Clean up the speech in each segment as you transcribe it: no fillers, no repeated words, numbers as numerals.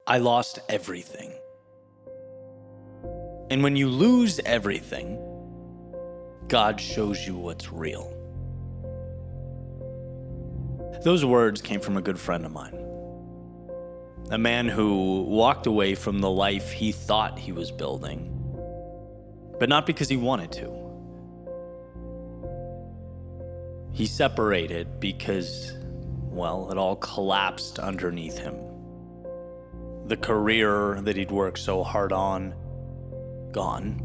I lost everything. And when you lose everything, God shows you what's real. Those words came from a good friend of mine. A man who walked away from the life he thought he was building, but not because he wanted to. He separated because, well, it all collapsed underneath him. The career that he'd worked so hard on, gone.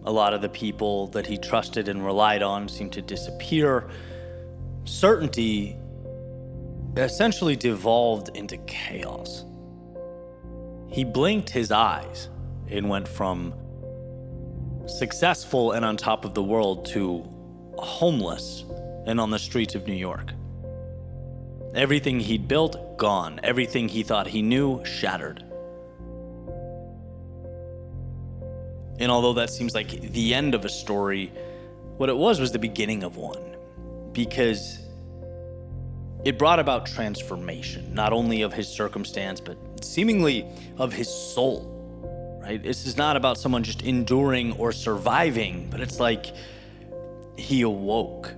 A lot of the people that he trusted and relied on seemed to disappear. Certainty essentially devolved into chaos. He blinked his eyes and went from successful and on top of the world to homeless and on the streets of New York. Everything he'd built, gone. Everything he thought he knew, shattered. And although that seems like the end of a story, what it was the beginning of one. Because it brought about transformation, not only of his circumstance, but seemingly of his soul, right? This is not about someone just enduring or surviving, but it's like he awoke.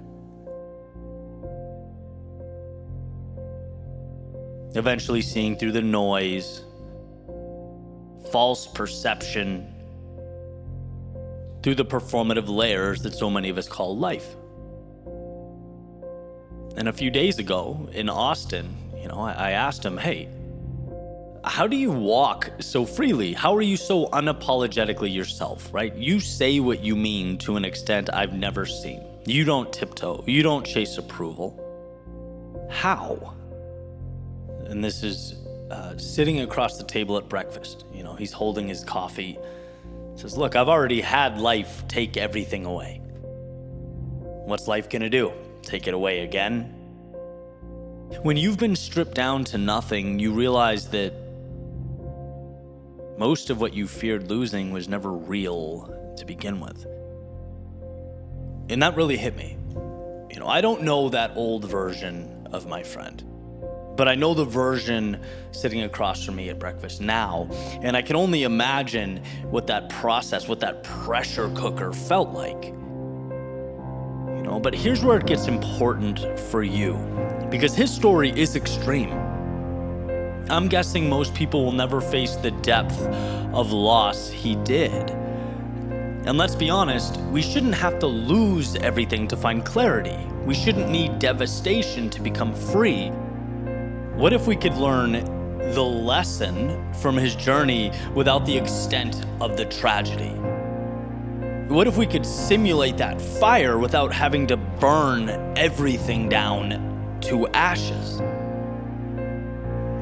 Eventually seeing through the noise, false perception, through the performative layers that so many of us call life. And a few days ago in Austin, I asked him, hey, how do you walk so freely? How are you so unapologetically yourself, right? You say what you mean to an extent I've never seen. You don't tiptoe. You don't chase approval. How? And this is sitting across the table at breakfast. He's holding his coffee. Says, look, I've already had life take everything away. What's life gonna do? Take it away again? When you've been stripped down to nothing, you realize that most of what you feared losing was never real to begin with. And that really hit me. I don't know that old version of my friend, but I know the version sitting across from me at breakfast now, and I can only imagine what that process, what that pressure cooker felt like. But here's where it gets important for you, because his story is extreme. I'm guessing most people will never face the depth of loss he did. And let's be honest, we shouldn't have to lose everything to find clarity. We shouldn't need devastation to become free. What if we could learn the lesson from his journey without the extent of the tragedy? What if we could simulate that fire without having to burn everything down to ashes?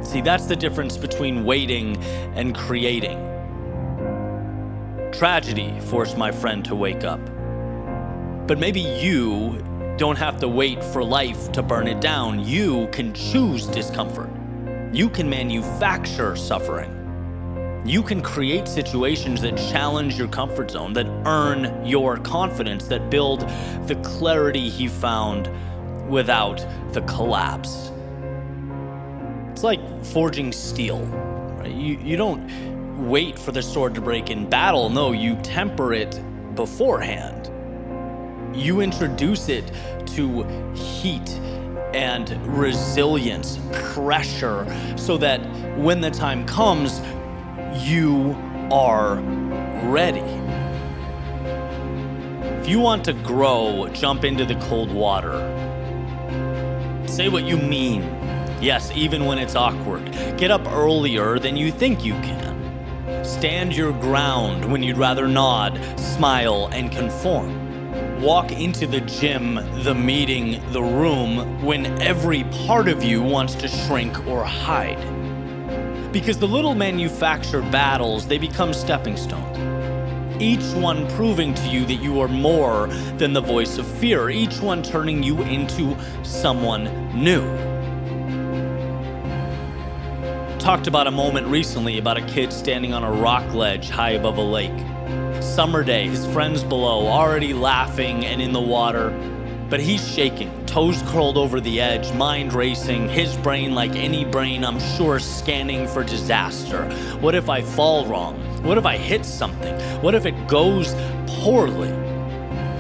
See, that's the difference between waiting and creating. Tragedy forced my friend to wake up. But maybe you don't have to wait for life to burn it down. You can choose discomfort. You can manufacture suffering. You can create situations that challenge your comfort zone, that earn your confidence, that build the clarity he found without the collapse. It's like forging steel, right? You don't wait for the sword to break in battle. No, you temper it beforehand. You introduce it to heat and resilience, pressure, so that when the time comes, you are ready. If you want to grow, jump into the cold water. Say what you mean. Yes, even when it's awkward. Get up earlier than you think you can. Stand your ground when you'd rather nod, smile, and conform. Walk into the gym, the meeting, the room when every part of you wants to shrink or hide. Because the little manufactured battles, they become stepping stones. Each one proving to you that you are more than the voice of fear. Each one turning you into someone new. Talked about a moment recently about a kid standing on a rock ledge high above a lake. Summer day, his friends below, already laughing and in the water, But he's shaking, toes curled over the edge, mind racing, his brain, like any brain, I'm sure, scanning for disaster. What if I fall wrong? What if I hit something? What if it goes poorly?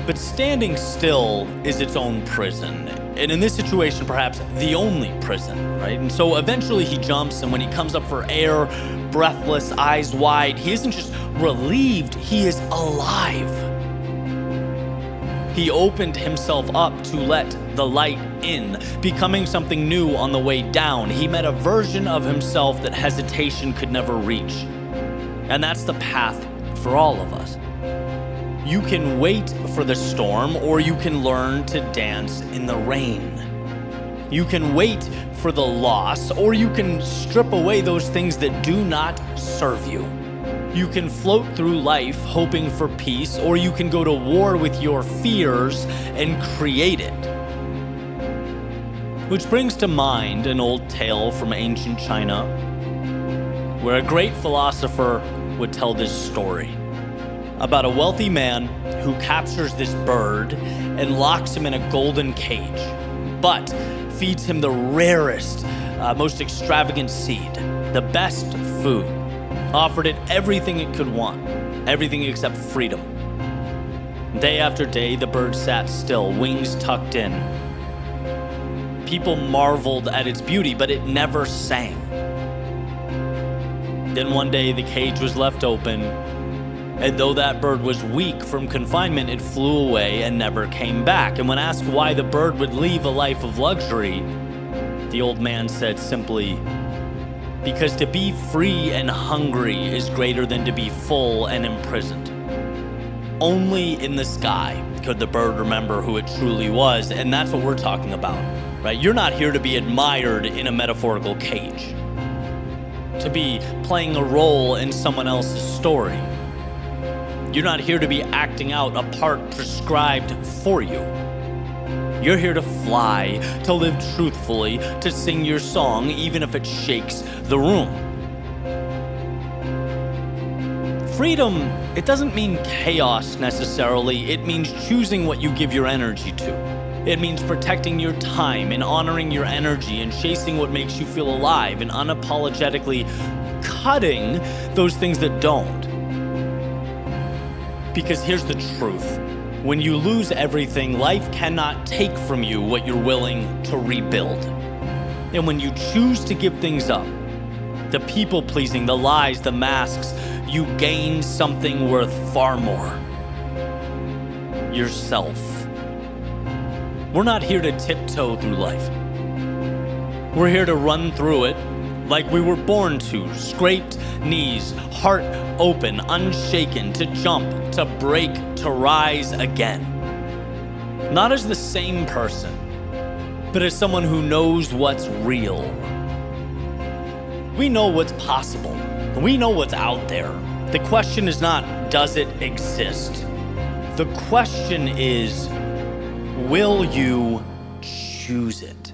But standing still is its own prison. And in this situation, perhaps the only prison, right? And so eventually he jumps, and when he comes up for air, breathless, eyes wide, he isn't just relieved, he is alive. He opened himself up to let the light in, becoming something new on the way down. He met a version of himself that hesitation could never reach. And that's the path for all of us. You can wait for the storm, or you can learn to dance in the rain. You can wait for the loss, or you can strip away those things that do not serve you. You can float through life hoping for peace, or you can go to war with your fears and create it. Which brings to mind an old tale from ancient China, where a great philosopher would tell this story about a wealthy man who captures this bird and locks him in a golden cage, but feeds him the rarest, most extravagant seed, the best food, offered it everything it could want, everything except freedom. Day after day, the bird sat still, wings tucked in. People marveled at its beauty, but it never sang. Then one day, the cage was left open, and though that bird was weak from confinement, it flew away and never came back. And when asked why the bird would leave a life of luxury, the old man said simply, "Because to be free and hungry is greater than to be full and imprisoned." Only in the sky could the bird remember who it truly was, and that's what we're talking about, right? You're not here to be admired in a metaphorical cage, to be playing a role in someone else's story. You're not here to be acting out a part prescribed for you. You're here to fly, to live truthfully, to sing your song, even if it shakes the room. Freedom, it doesn't mean chaos necessarily. It means choosing what you give your energy to. It means protecting your time and honoring your energy and chasing what makes you feel alive and unapologetically cutting those things that don't. Because here's the truth. When you lose everything, life cannot take from you what you're willing to rebuild. And when you choose to give things up, the people-pleasing, the lies, the masks, you gain something worth far more. Yourself. We're not here to tiptoe through life. We're here to run through it like we were born to, scraped knees, heart open, unshaken, to jump, to break, to rise again. Not as the same person, but as someone who knows what's real. We know what's possible. We know what's out there. The question is not, does it exist? The question is, will you choose it?